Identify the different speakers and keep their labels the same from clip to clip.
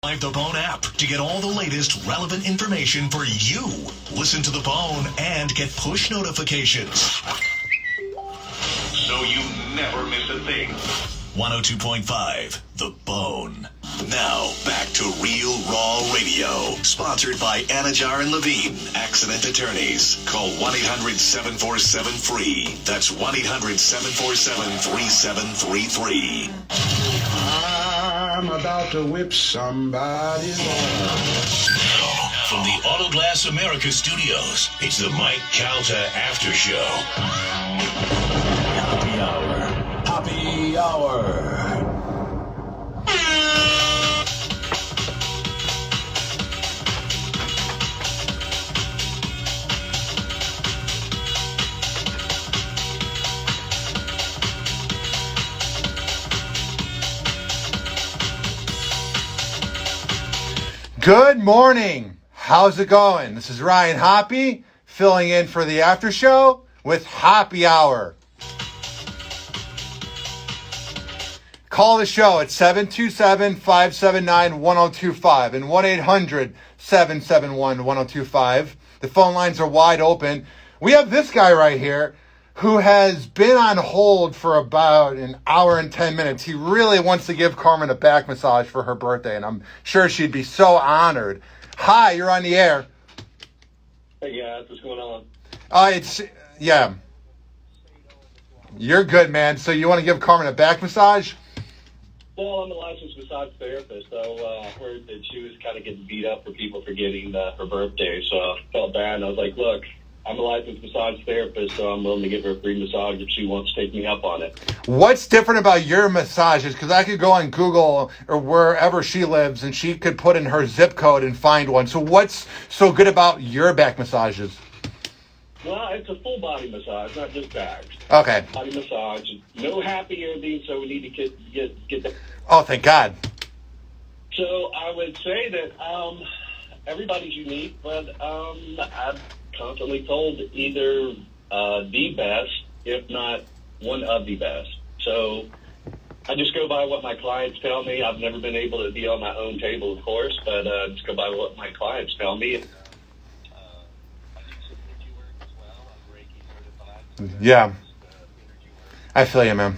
Speaker 1: The Bone app to get all the latest relevant information for you. Listen to The Bone and get push notifications, so you never miss a thing. 102.5 The Bone. Now back to Real Raw Radio, sponsored by Anajar and Levine, Accident Attorneys. Call 1-800-747-FREE. That's 1-800-747-3733.
Speaker 2: I'm about to whip somebody's ass.
Speaker 3: From the Autoglass America studios, it's the Mike Calta After Show.
Speaker 4: Happy Hour. Happy Hour.
Speaker 5: Good morning. How's it going? This is Ryan Hoppe filling in for the after show with Happy Hour. Call the show at 727-579-1025 and 1-800-771-1025. The phone lines are wide open. We have this guy right here who has been on hold for about an hour and 10 minutes. He really wants to give Carmen a back massage for her birthday, and I'm sure she'd be so honored. Hi, you're on the air.
Speaker 6: Hey guys, what's going on?
Speaker 5: Yeah. You're good, man. So you want to give Carmen a back massage?
Speaker 6: Well, I'm a licensed massage therapist, so I heard that she was kind of getting beat up for people forgetting her birthday, so I felt bad, and I was like, look, I'm a licensed massage therapist, so I'm willing to give her a free massage if she wants to take me up on it.
Speaker 5: What's different about your massages? Because I could go on Google or wherever she lives, and she could put in her zip code and find one. So what's so good about your back massages?
Speaker 6: Well, it's a full body massage, not just backs.
Speaker 5: Okay.
Speaker 6: Body massage. No happy ending, so we need to get that.
Speaker 5: Oh, thank God.
Speaker 6: So I would say that everybody's unique, but I've constantly told either the best, if not one of the best. So I just go by what my clients tell me. I've never been able to be on my own table, of course, but just go by what my clients tell me.
Speaker 5: Yeah. I feel you, man.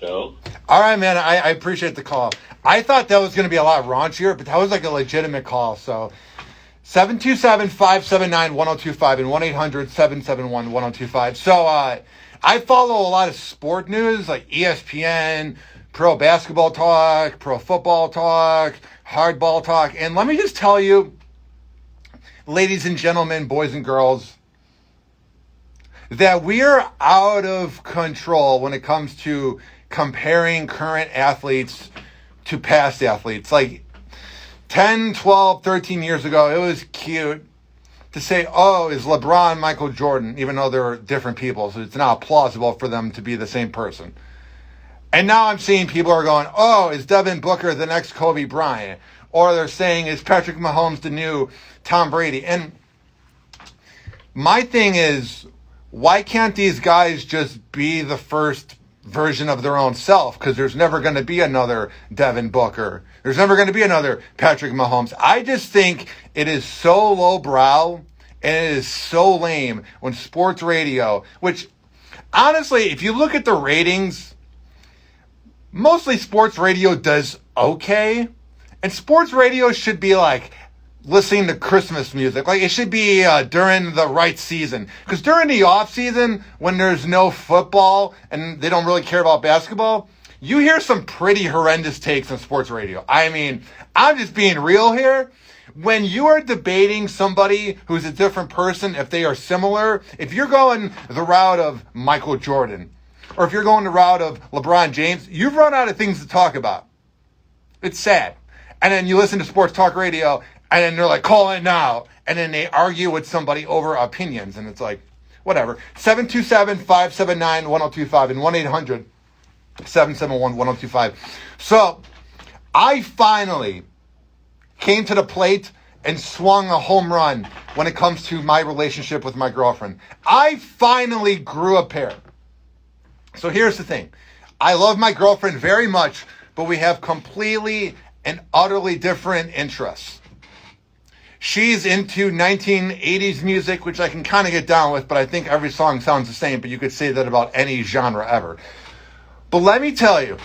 Speaker 6: So?
Speaker 5: All right, man. I appreciate the call. I thought that was going to be a lot raunchier, but that was like a legitimate call. So 727-579-1025 and 1-800-771-1025. So I follow a lot of sport news like ESPN, Pro Basketball Talk, Pro Football Talk, Hardball Talk. And let me just tell you, ladies and gentlemen, boys and girls, that we are out of control when it comes to comparing current athletes to past athletes. Like 10, 12, 13 years ago, it was cute to say, oh, is LeBron Michael Jordan, even though they're different people. So it's not plausible for them to be the same person. And now I'm seeing people are going, oh, is Devin Booker the next Kobe Bryant? Or they're saying, is Patrick Mahomes the new Tom Brady? And my thing is, why can't these guys just be the first version of their own self? Because there's never going to be another Devin Booker. There's never going to be another Patrick Mahomes. I just think it is so lowbrow and it is so lame when sports radio, which honestly, if you look at the ratings, mostly sports radio does okay. And sports radio should be like listening to Christmas music. Like it should be during the right season. Because during the off season, when there's no football and they don't really care about basketball, you hear some pretty horrendous takes on sports radio. I mean, I'm just being real here. When you are debating somebody who's a different person, if they are similar, if you're going the route of Michael Jordan, or if you're going the route of LeBron James, you've run out of things to talk about. It's sad. And then you listen to sports talk radio, and then they're like, call it now. And then they argue with somebody over opinions. And it's like, whatever. 727-579-1025 and 1-800-771-1025. So I finally came to the plate and swung a home run when it comes to my relationship with my girlfriend. I finally grew a pair. So here's the thing. I love my girlfriend very much, but we have completely and utterly different interests. She's into 1980s music, which I can kind of get down with, but I think every song sounds the same, but you could say that about any genre ever. But let me tell you,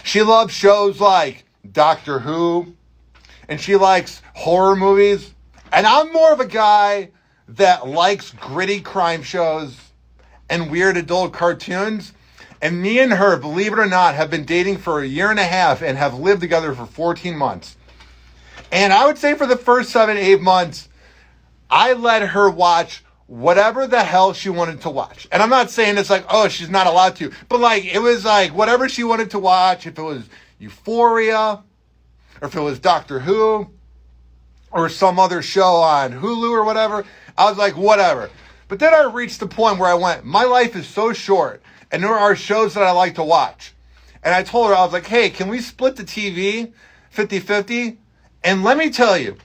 Speaker 5: she loves shows like Doctor Who, and she likes horror movies. And I'm more of a guy that likes gritty crime shows and weird adult cartoons. And me and her, believe it or not, have been dating for a year and a half and have lived together for 14 months. And I would say for the first 7-8 months, I let her watch whatever the hell she wanted to watch. And I'm not saying it's like, oh, she's not allowed to. But like, it was like whatever she wanted to watch. If it was Euphoria, or if it was Doctor Who, or some other show on Hulu or whatever, I was like, whatever. But then I reached the point where I went, my life is so short, and there are shows that I like to watch. And I told her, I was like, hey, can we split the TV 50-50? And let me tell you,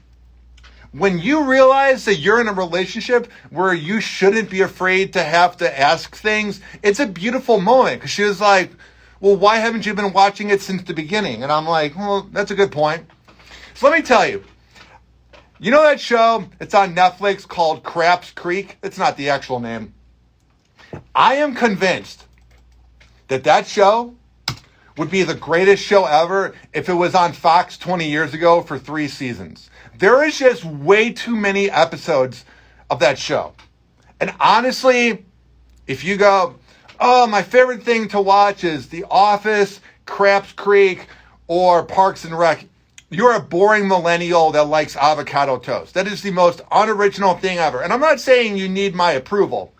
Speaker 5: when you realize that you're in a relationship where you shouldn't be afraid to have to ask things, it's a beautiful moment. Because she was like, well, why haven't you been watching it since the beginning? And I'm like, well, that's a good point. So let me tell you, you know that show? It's on Netflix called Craps Creek. It's not the actual name. I am convinced that that show would be the greatest show ever if it was on Fox 20 years ago for 3 seasons. There is just way too many episodes of that show. And honestly, if you go, oh, my favorite thing to watch is The Office, Craps Creek, or Parks and Rec, you're a boring millennial that likes avocado toast. That is the most unoriginal thing ever. And I'm not saying you need my approval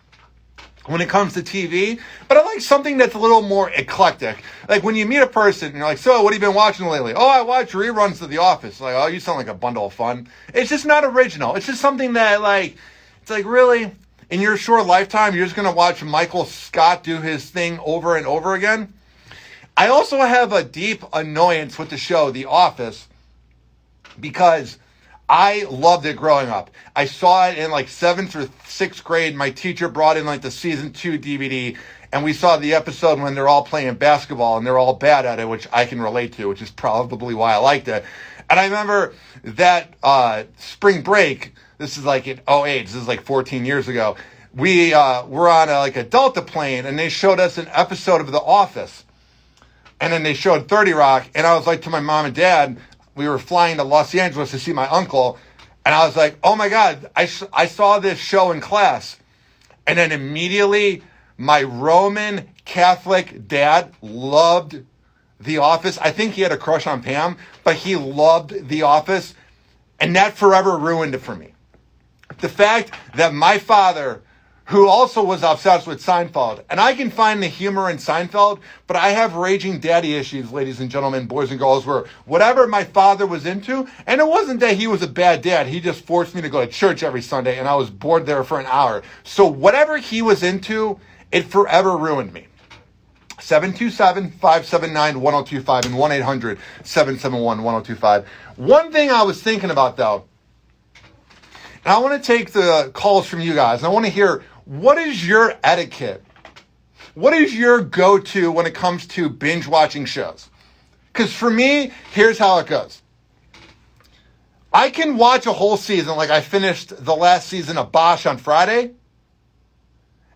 Speaker 5: when it comes to TV, but I like something that's a little more eclectic. Like when you meet a person and you're like, so what have you been watching lately? Oh, I watch reruns of The Office. Like, oh, you sound like a bundle of fun. It's just not original. It's just something that like, it's like, really? In your short lifetime, you're just going to watch Michael Scott do his thing over and over again? I also have a deep annoyance with the show The Office because I loved it growing up. I saw it in like 7th or 6th grade. My teacher brought in like the season 2 DVD, and we saw the episode when they're all playing basketball and they're all bad at it, which I can relate to, which is probably why I liked it. And I remember that spring break, this is like in 2008, this is like 14 years ago, we were on like a Delta plane, and they showed us an episode of The Office. And then they showed 30 Rock, and I was like to my mom and dad, we were flying to Los Angeles to see my uncle, and I was like, oh my God, I saw this show in class. And then immediately, my Roman Catholic dad loved The Office. I think he had a crush on Pam, but he loved The Office, and that forever ruined it for me. The fact that my father, who also was obsessed with Seinfeld, and I can find the humor in Seinfeld, but I have raging daddy issues, ladies and gentlemen, boys and girls, where whatever my father was into, and it wasn't that he was a bad dad, he just forced me to go to church every Sunday, and I was bored there for an hour. So whatever he was into, it forever ruined me. 727-579-1025 and 1-800-771-1025. One thing I was thinking about, though, and I want to take the calls from you guys, and I want to hear, what is your etiquette? What is your go-to when it comes to binge watching shows? Because for me, here's how it goes. I can watch a whole season, like I finished the last season of Bosch on Friday,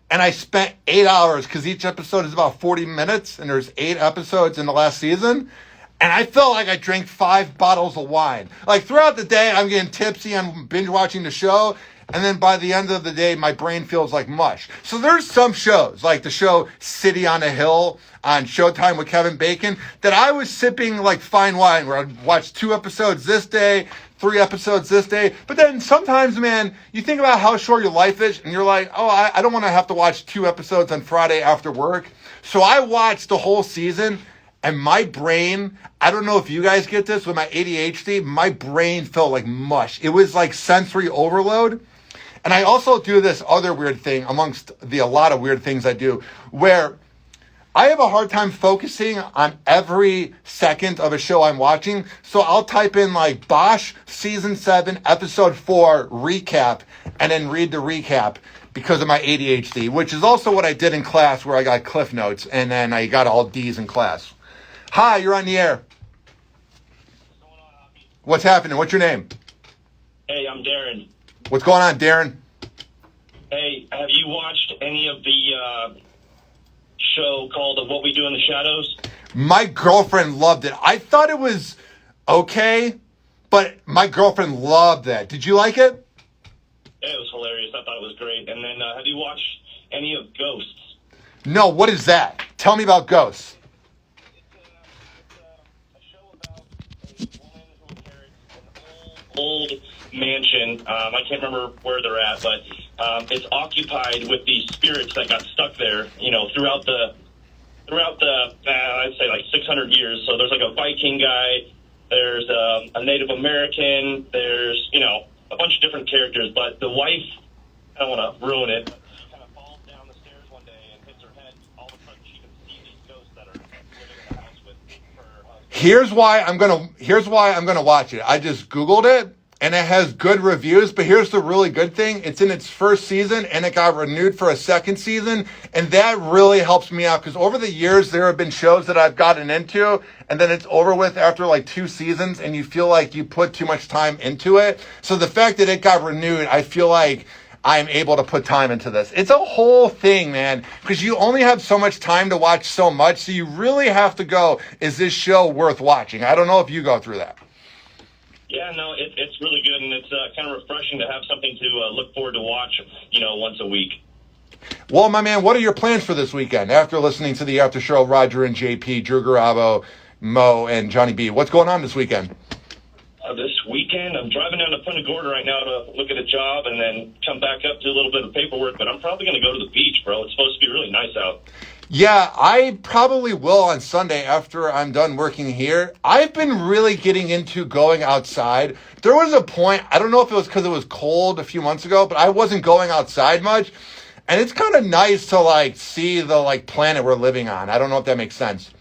Speaker 5: and I spent 8 hours, because each episode is about 40 minutes, and there's 8 episodes in the last season, and I felt like I drank 5 bottles of wine. Like throughout the day, I'm getting tipsy, I'm binge watching the show, and then by the end of the day, my brain feels like mush. So there's some shows, like the show City on a Hill on Showtime with Kevin Bacon, that I was sipping like fine wine, where I'd watch 2 episodes this day, 3 episodes this day. But then sometimes, man, you think about how short your life is, and you're like, oh, I don't want to have to watch 2 episodes on Friday after work. So I watched the whole season, and my brain, I don't know if you guys get this, with my ADHD, my brain felt like mush. It was like sensory overload. And I also do this other weird thing amongst a lot of weird things I do, where I have a hard time focusing on every second of a show I'm watching. So I'll type in like Bosch season 7, episode 4 recap, and then read the recap because of my ADHD, which is also what I did in class, where I got Cliff Notes and then I got all D's in class. Hi, you're on the air. What's happening? What's your name?
Speaker 6: Hey, I'm Darren.
Speaker 5: What's going on, Darren?
Speaker 6: Hey, have you watched any of the show called What We Do in the Shadows?
Speaker 5: My girlfriend loved it. I thought it was okay, but my girlfriend loved that. Did you like it?
Speaker 6: Yeah, it was hilarious. I thought it was great. And then have you watched any of Ghosts?
Speaker 5: No, what is that? Tell me about Ghosts.
Speaker 6: It's a show about a woman who inherits an old mansion. I can't remember where they're at, but it's occupied with these spirits that got stuck there, throughout the I'd say like 600 years. So there's like a Viking guy, there's a Native American, there's, a bunch of different characters, but the wife, I don't want to ruin it, but she kind of falls down the stairs one day and hits her head. All of a sudden she can see these ghosts that are living in the house with her husband.
Speaker 5: Here's why I'm gonna watch it. I just Googled it and it has good reviews, but here's the really good thing. It's in its first season and it got renewed for a second season, and that really helps me out because over the years there have been shows that I've gotten into and then it's over with after like 2 seasons and you feel like you put too much time into it. So the fact that it got renewed, I feel like I'm able to put time into this. It's a whole thing, man, because you only have so much time to watch so much, so you really have to go, is this show worth watching? I don't know if you go through that.
Speaker 6: Yeah, no, it's really good, and it's kind of refreshing to have something to look forward to watch, once a week.
Speaker 5: Well, my man, what are your plans for this weekend? After listening to the after show, Roger and JP, Drew Garabo, Mo, and Johnny B, what's going on this weekend?
Speaker 6: This weekend, I'm driving down to Punta Gorda right now to look at a job and then come back up, do a little bit of paperwork, but I'm probably going to go to the beach, bro. It's supposed to be really nice out.
Speaker 5: Yeah, I probably will on Sunday after I'm done working here. I've been really getting into going outside. There was a point, I don't know if it was because it was cold a few months ago, but I wasn't going outside much. And it's kind of nice to see the planet we're living on. I don't know if that makes sense.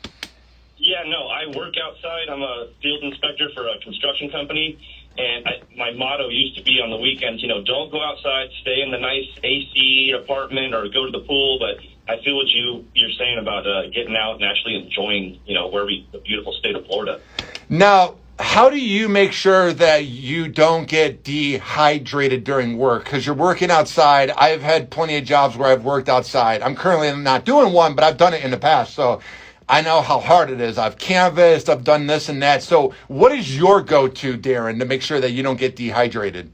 Speaker 6: Yeah, no, I work outside. I'm a field inspector for a construction company. And my motto used to be on the weekends, don't go outside, stay in the nice AC apartment or go to the pool. But I feel what you're saying about getting out and actually enjoying, the beautiful state of Florida.
Speaker 5: Now, how do you make sure that you don't get dehydrated during work? Because you're working outside. I've had plenty of jobs where I've worked outside. I'm currently not doing one, but I've done it in the past. So I know how hard it is. I've canvassed, I've done this and that. So what is your go-to, Darren, to make sure that you don't get dehydrated?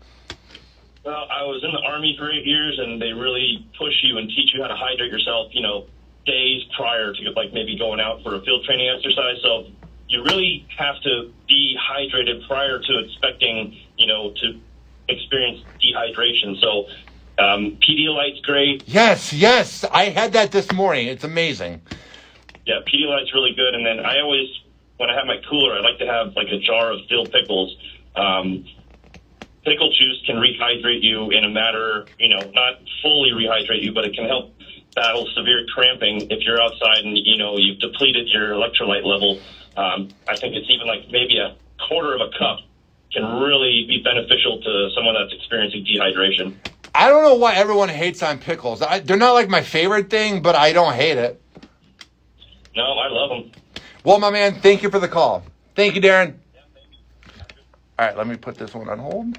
Speaker 6: Well, I was in the Army for 8 years, and they really push you and teach you how to hydrate yourself, days prior to maybe going out for a field training exercise. So you really have to be hydrated prior to expecting, to experience dehydration. So Pedialyte's great.
Speaker 5: Yes. I had that this morning. It's amazing.
Speaker 6: Yeah, Pedialyte's really good. And then I always, when I have my cooler, I like to have a jar of dill pickles. Pickle juice can rehydrate you in a matter, not fully rehydrate you, but it can help battle severe cramping if you're outside and, you've depleted your electrolyte level. I think it's even maybe a quarter of a cup can really be beneficial to someone that's experiencing dehydration.
Speaker 5: I don't know why everyone hates on pickles. They're not my favorite thing, but I don't hate it.
Speaker 6: No, I love them.
Speaker 5: Well, my man, thank you for the call. Thank you, Darren. Yeah, thank you. All right, let me put this one on hold.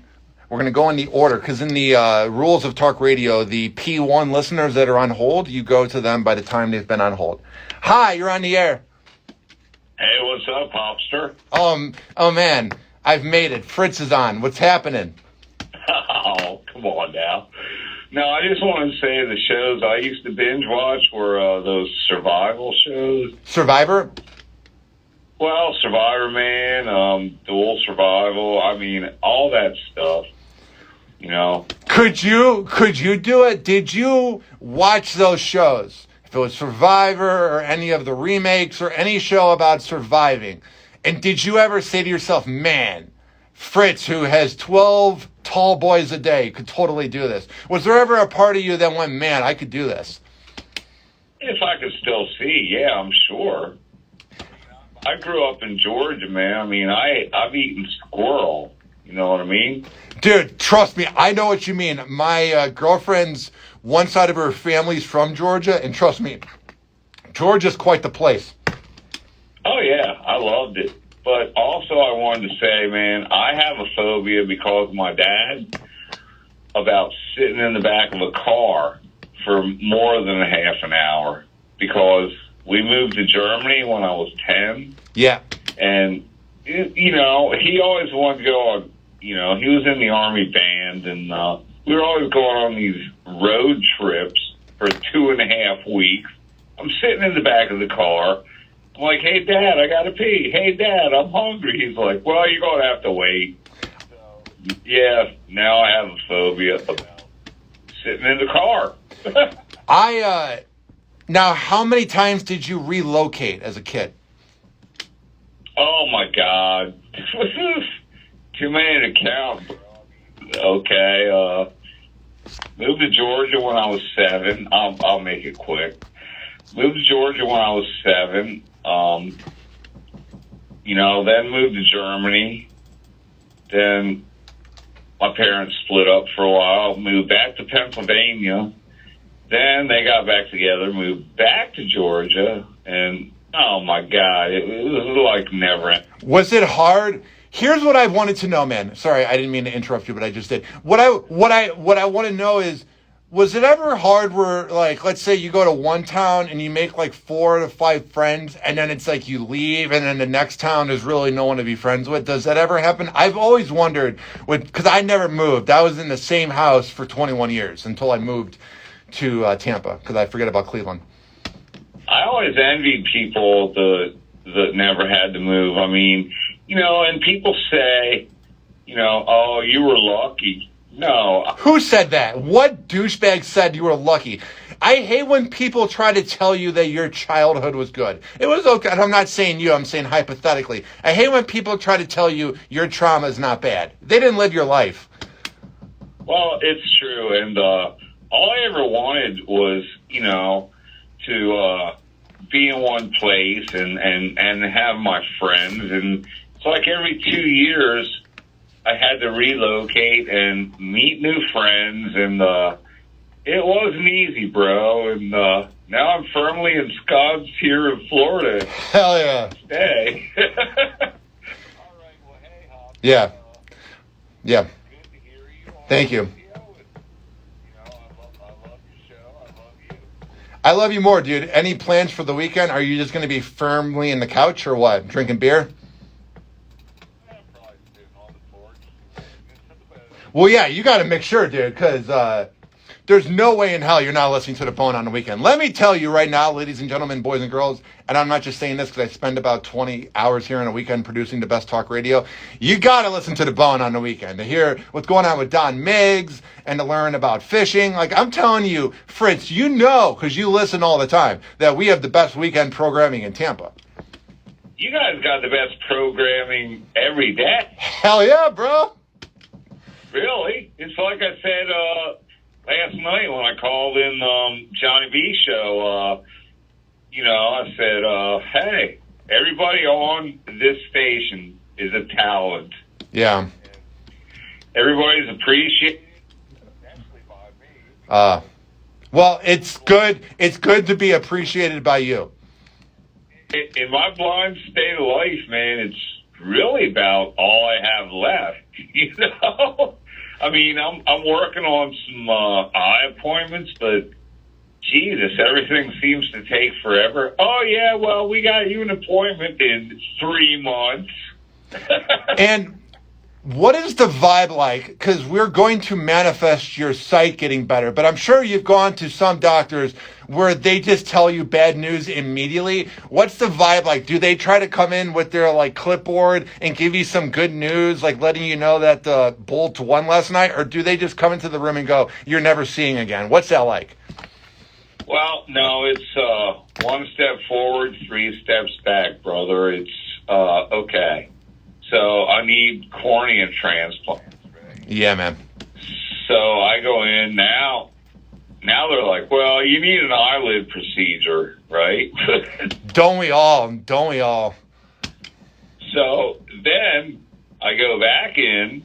Speaker 5: We're going to go in the order because in the rules of talk radio, the P1 listeners that are on hold, you go to them by the time they've been on hold. Hi, you're on the air.
Speaker 7: Hey, what's up, Hopster?
Speaker 5: Oh man, I've made it. Fritz is on. What's happening?
Speaker 7: Oh, come on now. No, I just want to say the shows I used to binge watch were those survival shows.
Speaker 5: Survivor?
Speaker 7: Well, Survivor Man, Dual Survival, all that stuff,
Speaker 5: Could you do it? Did you watch those shows? If it was Survivor or any of the remakes or any show about surviving, and did you ever say to yourself, man, Fritz, who has 12 tall boys a day, could totally do this? Was there ever a part of you that went, man, I could do this?
Speaker 7: If I could still see, yeah, I'm sure. I grew up in Georgia, man. I've eaten squirrel. You know what I mean?
Speaker 5: Dude, trust me, I know what you mean. My girlfriend's one side of her family's from Georgia, and trust me, Georgia's quite the place.
Speaker 7: Oh, yeah, I loved it. But also I wanted to say, man, I have a phobia because of my dad about sitting in the back of a car for more than a half an hour, because we moved to Germany when I was 10.
Speaker 5: Yeah.
Speaker 7: And, you know, he always wanted to go on, you know, he was in the Army band, and we were always going on these road trips for 2.5 weeks. I'm sitting in the back of the car. I'm like, hey, Dad, I got to pee. Hey, Dad, I'm hungry. He's like, well, you're going to have to wait. So, yeah, now I have a phobia about sitting in the car.
Speaker 5: Now, how many times did you relocate as a kid?
Speaker 7: Oh, my God. Too many to count, bro. Okay. Moved to Georgia when I was 7. I'll make it quick. Moved to Georgia when I was 7. You know, then moved to Germany. Then my parents split up for a while. Moved back to Pennsylvania. Then they got back together, moved back to Georgia, and oh my God, it was like never ending.
Speaker 5: Was it hard? Here's what I wanted to know, man. Sorry, I didn't mean to interrupt you, but I just did. What I want to know is, was it ever hard where, like, let's say you go to one town and you make like 4 to 5 friends, and then it's like you leave, and then the next town there's really no one to be friends with? Does that ever happen? I've always wondered, because I never moved. I was in the same house for 21 years until I moved to Tampa, because I forget about Cleveland.
Speaker 7: I always envied people that never had to move. I mean, you know, and people say, you know, oh, you were lucky. No.
Speaker 5: Who said that? What douchebag said you were lucky? I hate when people try to tell you that your childhood was good. It was okay. I'm not saying you, I'm saying hypothetically. I hate when people try to tell you your trauma is not bad. They didn't live your life.
Speaker 7: Well, it's true, and all I ever wanted was, you know, to be in one place and have my friends. And it's like every 2 years I had to relocate and meet new friends. And it wasn't easy, bro. And now I'm firmly ensconced here in Florida.
Speaker 5: Hell yeah.
Speaker 7: Hey. All right, well, hey, Hoppe.
Speaker 5: Yeah. Yeah.
Speaker 7: Good to hear you.
Speaker 5: Thank you.
Speaker 7: I
Speaker 5: I love you more, dude. Any plans for the weekend? Are you just going to be firmly in the couch or what? Drinking beer? Well, yeah, you got to make sure, dude, because there's no way in hell you're not listening to The Bone on the weekend. Let me tell you right now, ladies and gentlemen, boys and girls, and I'm not just saying this because I spend about 20 hours here on a weekend producing the best talk radio. You got to listen to The Bone on the weekend to hear what's going on with Don Miggs and to learn about fishing. Like, I'm telling you, Fritz, you know, because you listen all the time, that we have the best weekend programming in Tampa.
Speaker 7: You guys got the best programming every day.
Speaker 5: Hell yeah, bro.
Speaker 7: Really? It's like I said last night when I called in Johnny B's show. You know, I said, hey, everybody on this station is a talent.
Speaker 5: Yeah.
Speaker 7: Everybody's appreciated, especially by me.
Speaker 5: Well, it's good. It's good to be appreciated by you.
Speaker 7: In my blind state of life, man, it's really about all I have left. You know, I mean, I'm working on some eye appointments, but Jesus, everything seems to take forever. Oh yeah, well, we got you an appointment in 3 months.
Speaker 5: And what is the vibe like? Because we're going to manifest your sight getting better, but I'm sure you've gone to some doctors where they just tell you bad news immediately. What's the vibe like? Do they try to come in with their like clipboard and give you some good news, like letting you know that the Bolts won last night? Or do they just come into the room and go, you're never seeing again? What's that like?
Speaker 7: Well, no, it's 1 step forward, 3 steps back, brother. It's okay. So I need cornea transplant.
Speaker 5: Yeah, man.
Speaker 7: So I go in now. Now they're like, well, you need an eyelid procedure, right?
Speaker 5: Don't we all? Don't we all?
Speaker 7: So then I go back in,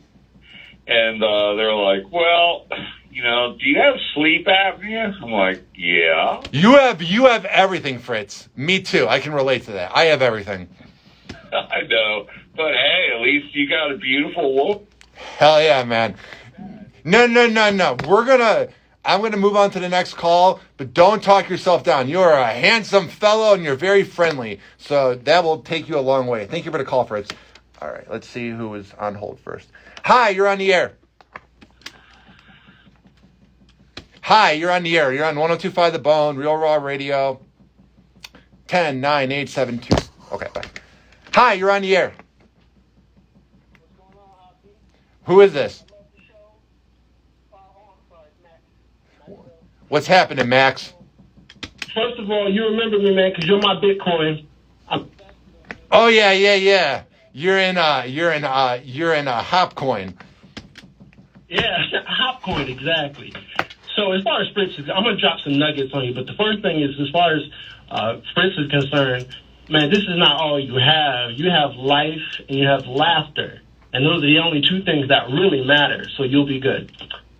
Speaker 7: and they're like, well, you know, do you have sleep apnea? I'm like, yeah.
Speaker 5: You have everything, Fritz. Me too. I can relate to that. I have everything.
Speaker 7: I know. But hey, at least you got a beautiful woman.
Speaker 5: Hell yeah, man. No. I'm gonna move on to the next call, but don't talk yourself down. You are a handsome fellow and you're very friendly. So that will take you a long way. Thank you for the call, Fritz. All right, let's see who is on hold first. Hi, you're on the air. Hi, you're on the air. You're on 102.5 The Bone, Real Raw Radio. 10-9-8-7-2. Okay, bye. Hi, you're on the air. Who is this? What's happening, Max?
Speaker 8: First of all, you remember me, man, because you're my Bitcoin.
Speaker 5: Oh yeah. You're in Hopcoin.
Speaker 8: Yeah, Hopcoin, exactly. So as far as Fritz is, I'm gonna drop some nuggets on you. But the first thing is, as far as Fritz is concerned, man, this is not all you have. You have life and you have laughter, and those are the only two things that really matter. So you'll be good.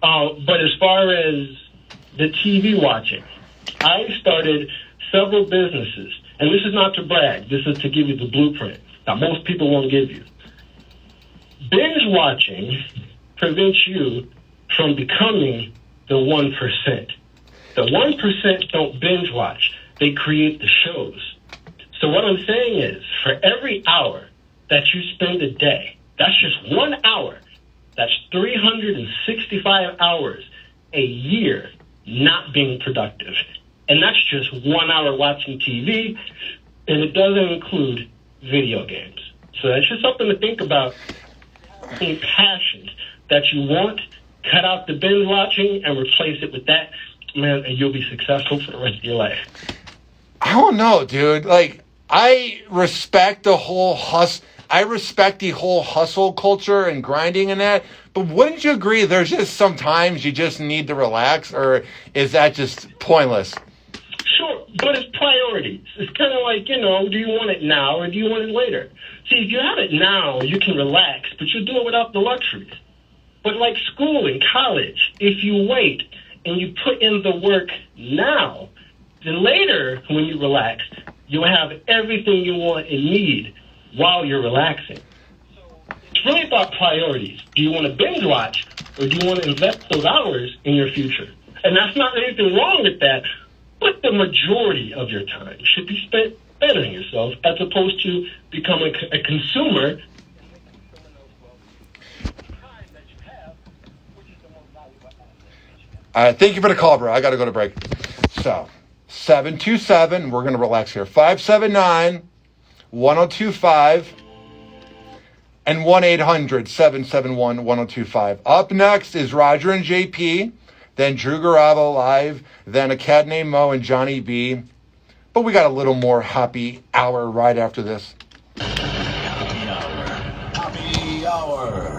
Speaker 8: But as far as the TV watching, I started several businesses, and this is not to brag. This is to give you the blueprint that most people won't give you. Binge watching prevents you from becoming the 1%. The 1% don't binge watch. They create the shows. So what I'm saying is, for every hour that you spend a day, that's just 1 hour. That's 365 hours a year not being productive. And that's just 1 hour watching TV, and it doesn't include video games. So that's just something to think about. Any passions that you want, cut out the binge watching and replace it with that, man, and you'll be successful for the rest of your life.
Speaker 5: I don't know, dude. Like, I respect the whole hustle. I respect the whole hustle culture and grinding and that, but wouldn't you agree there's just sometimes you just need to relax, or is that just pointless?
Speaker 8: Sure, but it's priorities. It's kind of like, do you want it now or do you want it later? See, if you have it now, you can relax, but you'll do it without the luxuries. But like school and college, if you wait and you put in the work now, then later when you relax, you'll have everything you want and need while you're relaxing. It's really about priorities. Do you want to binge watch or do you want to invest those hours in your future? And that's not anything wrong with that, but the majority of your time should be spent bettering yourself as opposed to becoming a consumer.
Speaker 5: Thank you for the call, bro. I got to go to break. So, 727, we're going to relax here. 579-1025 and 1-800-771-1025. Up next is Roger and JP, then Drew Garabo live, then a cat named Mo and Johnny B. But we got a little more happy hour right after this.
Speaker 4: Happy hour. Happy hour.